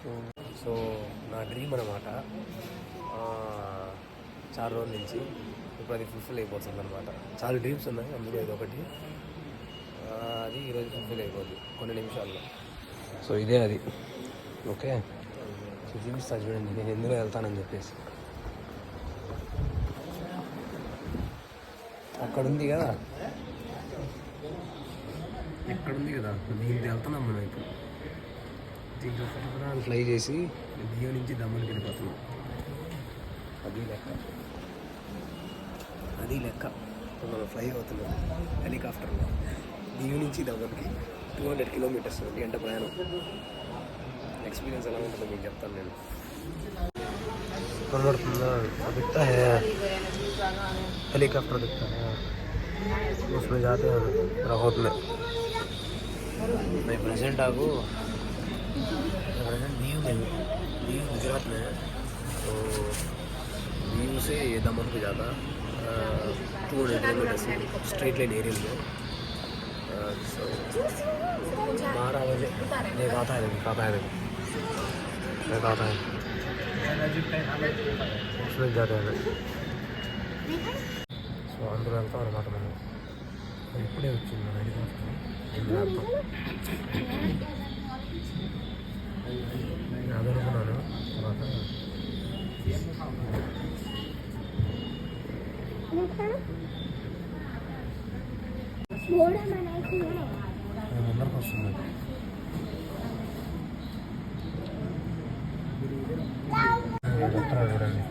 So నా dream అనమాట, చాలా రోజుల నుంచి. ఇప్పుడు అది ఫుల్ఫిల్ అయిపోతుంది అనమాట. చాలా డ్రీమ్స్ ఉన్నాయి, అందులో ఇది ఒకటి. అది ఈరోజు ఫుల్ఫిల్ అయిపోద్ది కొన్ని నిమిషాల్లో. సో ఇదే అది. ఓకే, సో చూపిస్తా చూడండి నేను ఎందులో వెళ్తానని చెప్పేసి. అక్కడ ఉంది కదా, ఎక్కడుంది కదా, దీనికి వెళ్తున్నాం మనం ఇప్పుడు. దీంట్లో ఫ్లై చేసి దియో నుంచి దమ్మనికి వెళ్ళిపోతున్నాం. అది లెక్క మనం ఫ్లై అవుతున్నాం హెలికాప్టర్లో దియో నుంచి దమ్మనికి. 200 కిలోమీటర్స్, 1 గంట ప్రయాణం. ఎక్స్పీరియన్స్ ఎలా ఉంటుందో మీకు చెప్తాను నేను. కనబడుతుందా? దిखता है हेलीकॉप्टर, दिखता है उसमें जाते हैं राहत में. मैं प्रेजेंट आपको दीव में हूँ, दीव गुजरात में है. तो दीव से ये दमन को जाता 200 किलोमीटर्स स्ट्रेट लाइन एरिया में. सो 12 बजे देखा था उसमें जाते हैं. సో అందులో వెళ్తాం అనమాట మనం. ఇప్పుడే వచ్చింది మన హెలికాప్టర్. అది అనుకున్నాను తర్వాత ముందరకు వస్తుంది. చూడండి,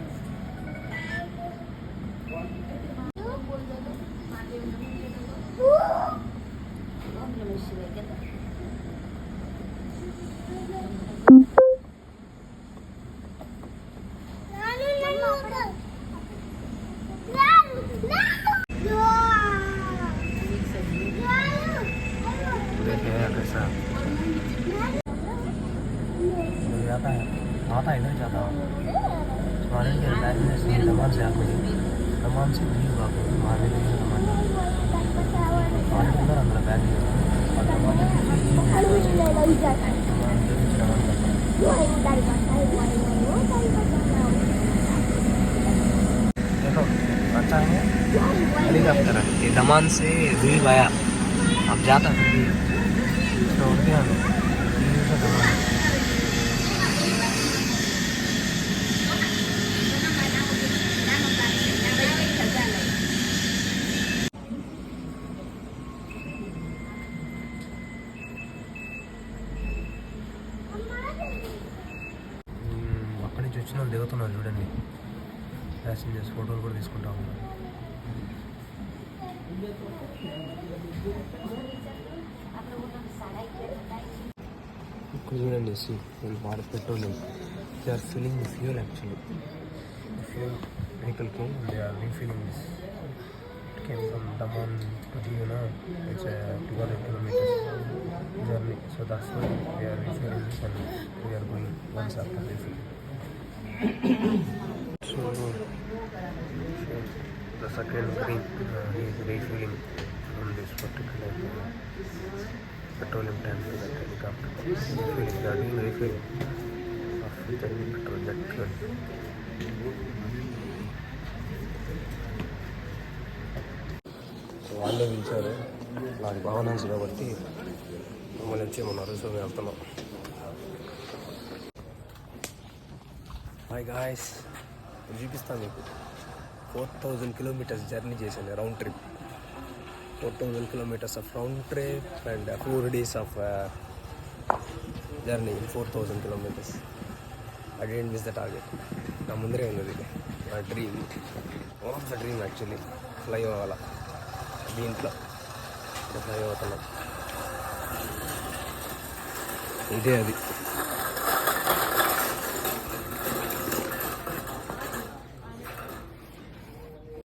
आता इधर जाता हूँ हमारे दमान से आगे दमान से भी बाबू हमारे दमान अंदर अंदर बैग देखो अच्छा है हेलीकॉप्टर है. ये दमान से द्वीप आया, अब जाता फिर भी उड़ते हैं दमान. అక్కడి నుంచి వచ్చిన వాళ్ళు దిగుతున్నారు చూడండి. ప్యాసింజర్స్ ఫోటోలు కూడా తీసుకుంటా ఉన్నారు. ఇక్కడ చూడండి, Bharat petroleum. They are filling the fuel actually. Fuel వెహికల్కి they are refilling this. It came from Daman to Diona. It's a 200 kilometers journey. So that's why we are refilling this and we are going once after refill. So the second green is refilling on this particular petroleum tank to the helicopter. Refilling, they are doing refilling of the petrol jet fuel. వాళ్ళే పిలిచారు, నాకు governance కాబట్టి మమ్మల్ని వచ్చేయమన్నారు. So మేము వెళ్తున్నాం. Hi guys, చూపిస్తాను మీకు. 4000 kilometers journey చేశాను, round trip. 4000 kilometers of round trip and 4 days of journey in 4000 kilometers. I don't miss the target. నా ముందరే ఉన్నది నా dream, one of the dream actually. Fly అవ్వాలా దీంట్లో, ఫ్లై అవుతున్నాం. ఇదే అది.